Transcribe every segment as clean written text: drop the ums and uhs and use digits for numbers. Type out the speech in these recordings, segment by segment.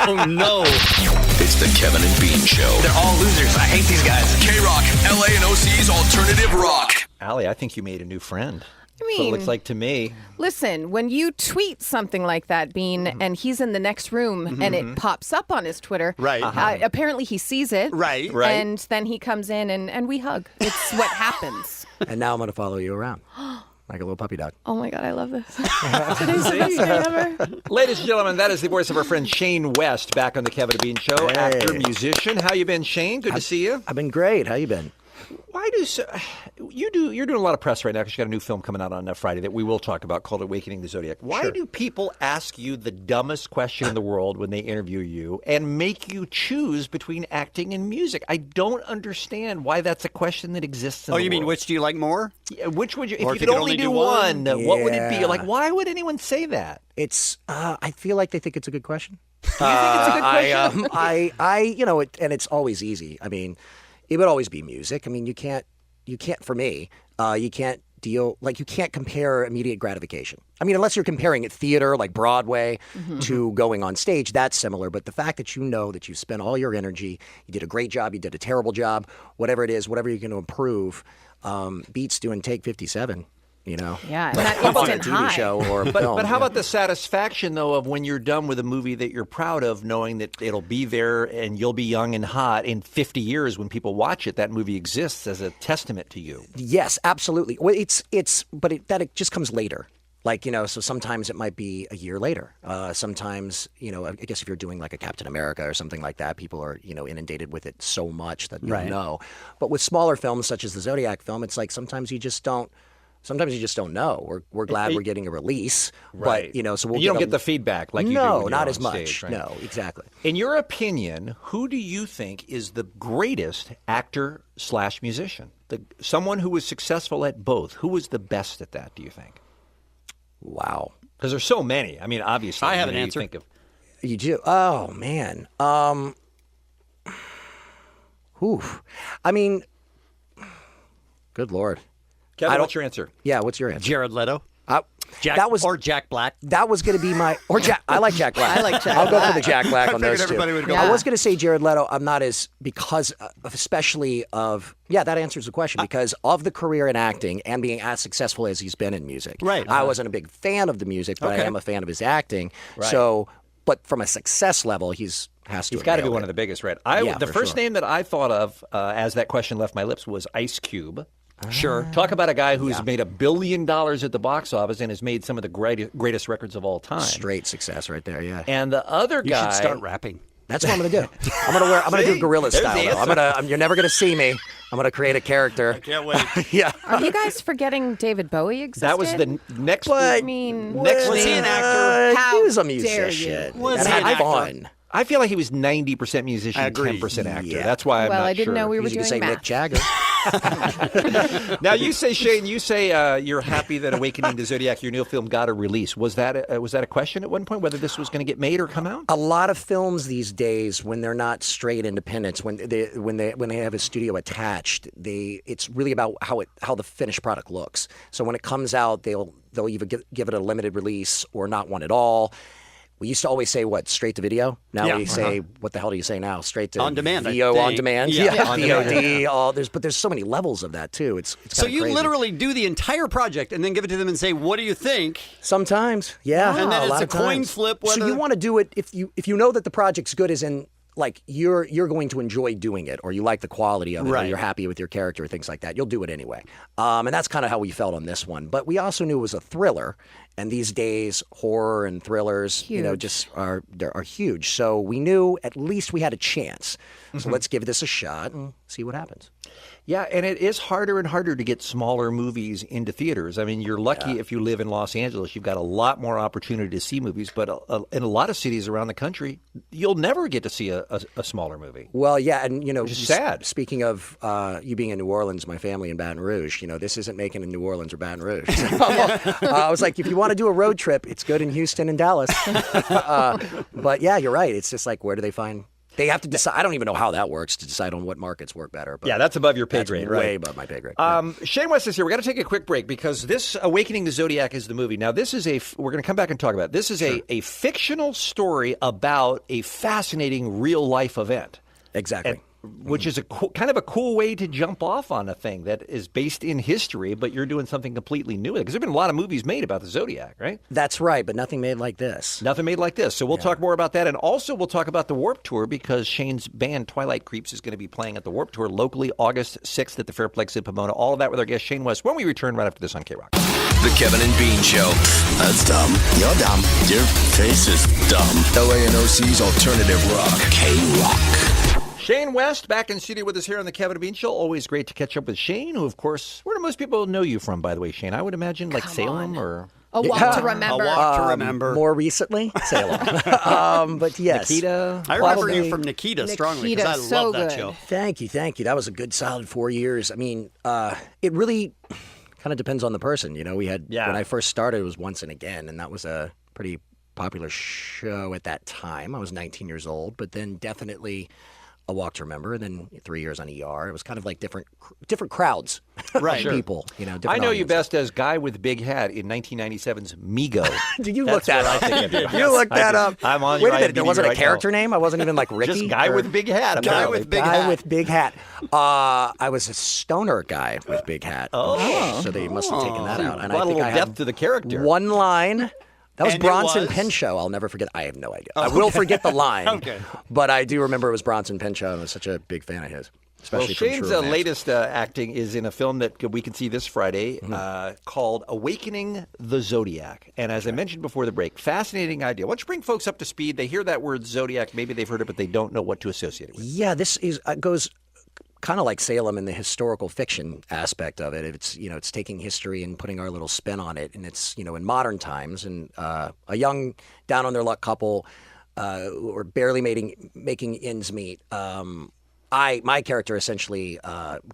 Oh, no. It's the Kevin and Bean Show. They're all losers. I hate these guys. KROQ, LA and OC's alternative rock. Allie, I think you made a new friend. I mean, So it looks like to me. Listen, when you tweet something like that, Bean, and he's in the next room and it pops up on his Twitter, Right. Apparently he sees it. Right. And then he comes in and we hug. It's what happens. And now I'm going to follow you around like a little puppy dog. Oh my God, I love this. Today's the best day ever. Ladies and gentlemen, that is the voice of our friend Shane West back on the Kevin and Bean Show. Hey. Actor, musician. How you been, Shane? Good to see you. I've been great. How you been? Why do you're doing a lot of press right now because you got a new film coming out on Friday that we will talk about called Awakening the Zodiac. Why do people ask you the dumbest question in the world when they interview you and make you choose between acting and music? I don't understand why that's a question that exists in the You mean world. which do you like more? Yeah, which would you, if Or you could only do one, what would it be? Yeah. Like, why would anyone say that? It's. I feel like they think it's a good question. You think it's a good question? And it's always easy. I mean, it would always be music. I mean, you can't. For me, you can't you can't compare immediate gratification. I mean, unless you're comparing it theater, like Broadway, to going on stage, that's similar. But the fact that you know that you spent all your energy, you did a great job, you did a terrible job, whatever it is, whatever you're going to improve, beats doing Take 57. You know, Yeah, and that on a instant TV high. show or a But film. how about the satisfaction, though, of when you're done with a movie that you're proud of, knowing that it'll be there and you'll be young and hot in 50 years when people watch it, that movie exists as a testament to you. Yes, absolutely. Well, but it just comes later. Like, so sometimes it might be a year later. Sometimes, I guess if you're doing like a Captain America or something like that, people are, inundated with it so much that you know. But with smaller films such as the Zodiac film, it's like sometimes you just don't know. We're glad we're getting a release, but so we'll you don't get the feedback like you do when you're not on as much. stage, right? No, exactly. In your opinion, who do you think is the greatest actor/musician? Someone who was successful at both. Who was the best at that? Do you think? Wow, because there's so many. I mean, obviously, I have an you answer. Think of you do. Oh man. I mean, good Lord. Kevin, what's your answer? Yeah, what's your answer? Jared Leto. Jack Black. That was going to be my Jack. I like Jack Black. I like Jack I'll go for Black. the Jack Black on figured those two. everybody would go Yeah. I was going to say Jared Leto. I'm not as especially of that answers the question because of the career in acting and being as successful as he's been in music. Right. I wasn't a big fan of the music, but I Okay. am a fan of his acting. Right. So, but from a success level, he's got to be one of the biggest, right? The for first sure. name that I thought of as that question left my lips was Ice Cube. Sure. Talk about a guy who's made $1 billion at the box office and has made some of the greatest records of all time. Straight success right there. Yeah. And the other You guy, should start rapping. That's what I'm going to do. I'm going to do gorilla There's style. the Though. You're never going to see me. I'm going to create a character. Can't wait. Yeah. Are you guys forgetting David Bowie existed? that was the next. I mean, next Was he name. an actor? How he was a dare you. musician. Was and he had an actor? fun. I feel like he was 90% musician, I agree. 10% actor. Yeah. That's why I'm Well, not I didn't sure. know we were You could doing say math. Mick Jagger. Now you say, Shane, you're happy that Awakening the Zodiac, your new film, got a release. Was that a question at one point whether this was going to get made or come out? A lot of films these days, when they're not straight independents, when they have a studio attached, it's really about how the finished product looks. So when it comes out, they'll either give it a limited release or not one at all. We used to always say, straight to video? Now we say, what the hell do you say now? Straight to On demand, I VO on think. demand? Yeah. On VOD. But there's so many levels of that, too. It's So kinda you crazy. literally do the entire project and then give it to them and say, "What do you think?" Sometimes, yeah. And then a it's lot a of coin times. flip So whether- you want to do it if you know that the project's good, as in like you're going to enjoy doing it, or you like the quality of it, or Right. you're happy with your character, things like that. You'll do it anyway. And that's kind of how we felt on this one. But we also knew it was a thriller, and these days horror and thrillers, Huge. just are huge. So we knew at least we had a chance. So Mm-hmm. let's give this a shot and see what happens. Yeah, and it is harder and harder to get smaller movies into theaters. I mean, you're lucky if you live in Los Angeles. You've got a lot more opportunity to see movies, but in a lot of cities around the country, you'll never get to see a smaller movie. Well, yeah, and Which is sad. Speaking of you being in New Orleans, my family in Baton Rouge, this isn't making in New Orleans or Baton Rouge. So, I was like, if you want to do a road trip, it's good in Houston and Dallas. But yeah, you're right. It's just like, where do they find They have to decide. I don't even know how that works to decide on what markets work better. But Yeah, that's above your pay that's grade, way right? above my pay grade. Shane West is here. We got to take a quick break because this Awakening the Zodiac is the movie. Now, this is we're going to come back and talk about it. This is a fictional story about a fascinating real life event. Exactly. Which is kind of a cool way to jump off on a thing that is based in history, but you're doing something completely new. Because there have been a lot of movies made about the Zodiac, right? That's right, but nothing made like this. Nothing made like this. So we'll talk more about that. And also we'll talk about the Warped Tour because Shane's band Twilight Creeps is going to be playing at the Warped Tour locally August 6th at the Fairplex in Pomona. All of that with our guest Shane West when we return right after this on KROQ. The Kevin and Bean Show. That's dumb. You're dumb. Your face is dumb. LANOC's alternative rock. KROQ. Shane West back in studio with us here on the Kevin and Bean Show. Always great to catch up with Shane, who, of course, where do most people know you from, by the way, Shane? I would imagine like Salem or... A Walk to Remember. A Walk to Remember. More recently, Salem. But yes. Nikita. I remember Probably- you from Nikita strongly Nikita, because I so love that good. show. Thank you. That was a good solid 4 years. I mean, it really kind of depends on the person. You know, we had, when I first started, it was Once and Again, and that was a pretty popular show at that time. I was 19 years old, but then definitely A Walk to Remember, and then 3 years on ER. It was kind of like different crowds, Right. of people. You know, I different know you audiences. best as Guy with Big Hat in 1997's Migo. Did you look That's that what up? I think of you. You looked that up. I'm on Wait your a minute. There IMDb wasn't a right character now. name. I wasn't even like Ricky. Just Guy or- with Big Hat. Guy apparently. with Big guy Hat. with big hat. I was a stoner guy with big hat. Oh, so they must have taken that out. And Brought I a think little I depth had to the character. one line. That was And it Bronson was? Pinchot. I'll never forget. I have no idea. I will forget the line. Okay. But I do remember it was Bronson Pinchot, and I was such a big fan of his. Well, Especially from Shane's True Romance. latest acting is in a film that we can see this Friday called Awakening the Zodiac. And as I mentioned before the break, fascinating idea. Why don't you bring folks up to speed? They hear that word Zodiac. Maybe they've heard it, but they don't know what to associate it with. Yeah, this is goes kind of like Salem in the historical fiction aspect of it. It's it's taking history and putting our little spin on it, and it's in modern times and a young down on their luck couple who are barely making ends meet. My character essentially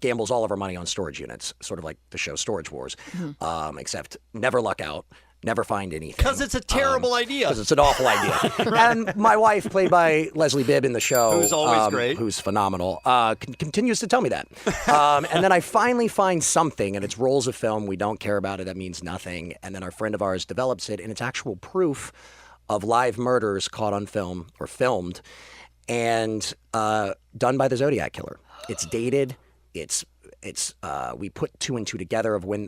gambles all of our money on storage units, sort of like the show Storage Wars, except never luck out. Never find anything. Because it's a terrible idea. Because it's an awful idea. And my wife, played by Leslie Bibb in the show, Who's always great. who's phenomenal, continues to tell me that. And then I finally find something, and it's rolls of film. We don't care about it. That means nothing. And then our friend of ours develops it, and it's actual proof of live murders caught on film or filmed and done by the Zodiac Killer. It's dated. It's we put two and two together of what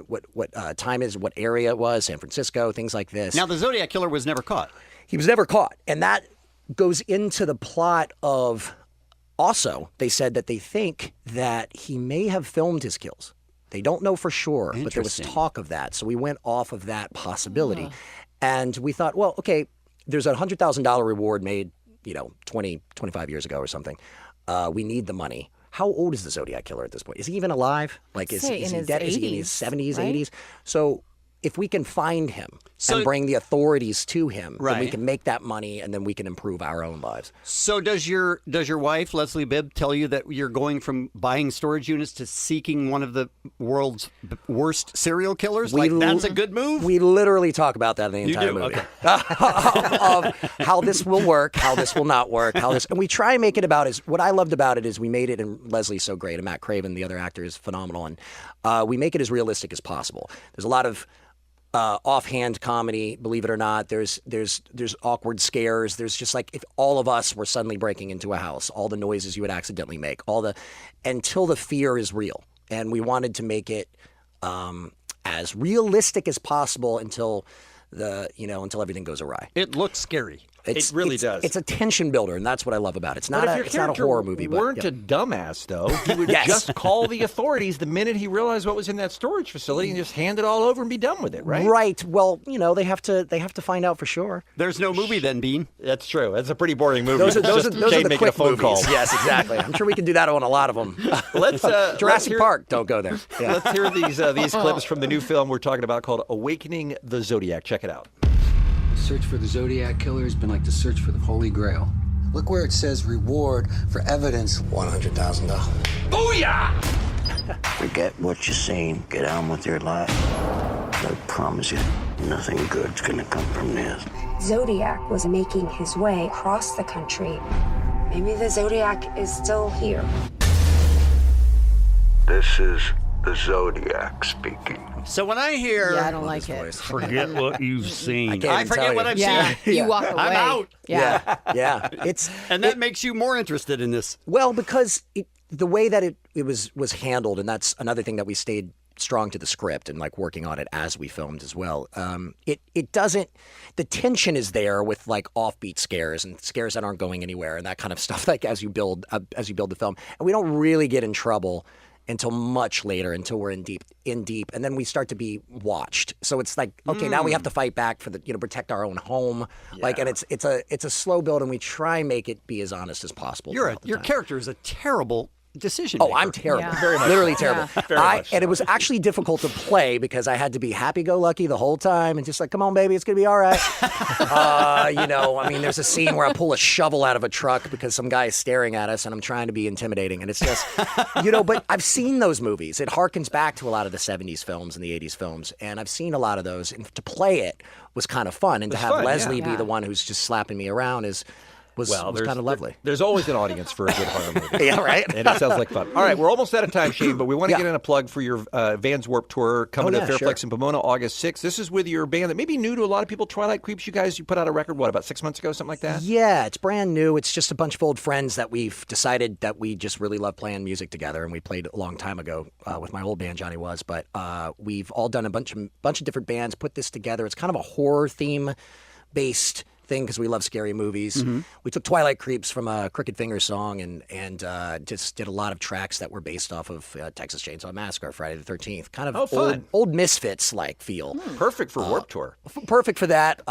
time is, what area it was, San Francisco, things like this. Now, the Zodiac Killer was never caught. He was never caught, and that goes into the plot of. Also, they said that they think that he may have filmed his kills. They don't know for sure, but there was talk of that. So we went off of that possibility, and we thought, well, okay, there's a $100,000 reward made, 20, 25 years ago or something. We need the money. How old is the Zodiac Killer at this point? Is he even alive? Like, is he dead? Is he in his 70s, right? 80s? So if we can find him and bring the authorities to him, then we Right. can make that money, and then we can improve our own lives. So does your wife, Leslie Bibb, tell you that you're going from buying storage units to seeking one of the world's worst serial killers? That's a good move? We literally talk about that in the entire do? movie. Okay. Of how this will work, how this will not work, and we try and make it about what I loved about it is we made it, and Leslie's so great, and Matt Craven, the other actor, is phenomenal, and we make it as realistic as possible. There's a lot of offhand comedy, believe it or not. There's awkward scares. There's just like if all of us were suddenly breaking into a house, all the noises you would accidentally make, until the fear is real. And we wanted to make it as realistic as possible until everything goes awry. It looks scary. It really does. It's a tension builder, and that's what I love about it. It's not But if a your it's not a character horror movie. weren't but, a dumbass, though, he would Yes. just call the authorities the minute he realized what was in that storage facility and just hand it all over and be done with it, right? Right. Well, they have to find out for sure. There's no movie then, Bean. That's true. That's a pretty boring movie. Those are It's just Shane the making quick a phone movies. call. Yes, exactly. I'm sure we can do that on a lot of them. Let's Jurassic hear- Park. Don't go there. Yeah. Let's hear these clips from the new film we're talking about called Awakening the Zodiac. Check it out. The search for the Zodiac Killer has been like the search for the Holy Grail. Look where it says reward for evidence. $100,000. Booyah! Forget what you're saying. Get on with your life. I promise you, nothing good's gonna come from this. Zodiac was making his way across the country, Maybe the Zodiac is still here. This is the Zodiac speaking. So when I hear, Yeah, I don't like it. forget what you've seen. can't I even forget tell what you. I've Yeah, seen. you walk away. I'm out. Yeah. Yeah. It's And that makes you more interested in this. well because the way that it was handled, and that's another thing that we stayed strong to the script and like working on it as we filmed as well. It doesn't. The tension is there with like offbeat scares and scares that aren't going anywhere and that kind of stuff. Like as you build the film, and we don't really get in trouble until much later, until we're in deep, and then we start to be watched. So it's like, okay, now we have to fight back for the, protect our own home. Like, and it's a slow build, and we try and make it be as honest as possible. Your throughout the time. character is a terrible decision Oh, maker. I'm terrible. Yeah. Very much Literally so. terrible. Yeah. Very much And it was actually difficult to play because I had to be happy-go-lucky the whole time and just like, come on, baby, it's going to be all right. There's a scene where I pull a shovel out of a truck because some guy is staring at us and I'm trying to be intimidating. And it's just, but I've seen those movies. It harkens back to a lot of the 70s films and the 80s films. And I've seen a lot of those. And to play it was kind of fun. And to have fun, Leslie yeah. be the one who's just slapping me around was kind of lovely. There's always an audience for a good horror movie. Yeah, right? And it sounds like fun. All right, we're almost out of time, Shane, but we want to get in a plug for your Vans Warped Tour coming to Fairplex in Pomona August 6th. This is with your band that may be new to a lot of people, Twilight Creeps. You put out a record, about 6 months ago, something like that? Yeah, it's brand new. It's just a bunch of old friends that we've decided that we just really love playing music together, and we played a long time ago with my old band, Johnny Was. But we've all done a bunch of different bands, put this together. It's kind of a horror theme-based thing because we love scary movies. Mm-hmm. We took Twilight Creeps from a Crooked Fingers song and just did a lot of tracks that were based off of Texas Chainsaw Massacre, Friday the 13th. Kind of fun. old Misfits-like feel. Perfect for Warped Tour. Perfect for that.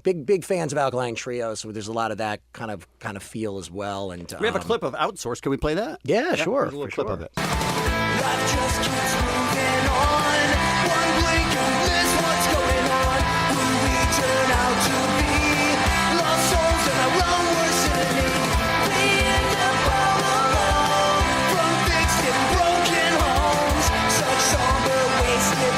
Big fans of Alkaline Trio, so there's a lot of that kind of feel as well. And We have a clip of Outsource. Can we play that? Yeah, sure. Here's a little clip of it. Life just keeps moving on. One blink and we miss what's going on. Who we turn out to be. Lost souls in our own worst enemy. We end up all alone. From fixed and broken homes. Such somber, wasted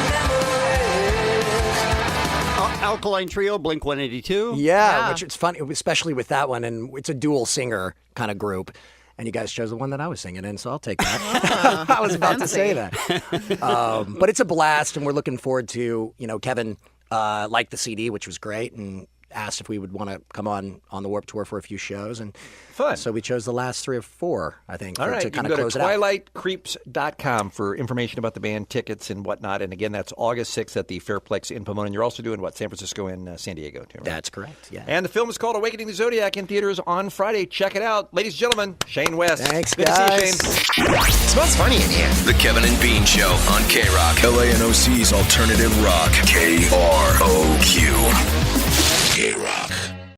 memories. Alkaline Trio, Blink 182. Yeah, which it's funny, especially with that one, and it's a dual singer kind of group. And you guys chose the one that I was singing in, so I'll take that. I was about to say that. But it's a blast, and we're looking forward to, Kevin liked the CD, which was great, and asked if we would want to come on the Warped Tour for a few shows. And Fun. So we chose the last 3 or 4, I think, All right, to you kind can of go close to it out. twilightcreeps.com for information about the band, tickets, and whatnot. And again, that's August 6th at the Fairplex in Pomona. And you're also doing San Francisco and San Diego, too, right? That's correct, yeah. And the film is called Awakening the Zodiac in theaters on Friday. Check it out. Ladies and gentlemen, Shane West. Thanks, Good guys. to see you, Shane. Smells funny in here. The Kevin and Bean Show on KROQ. LANOC's alternative rock. KROQ.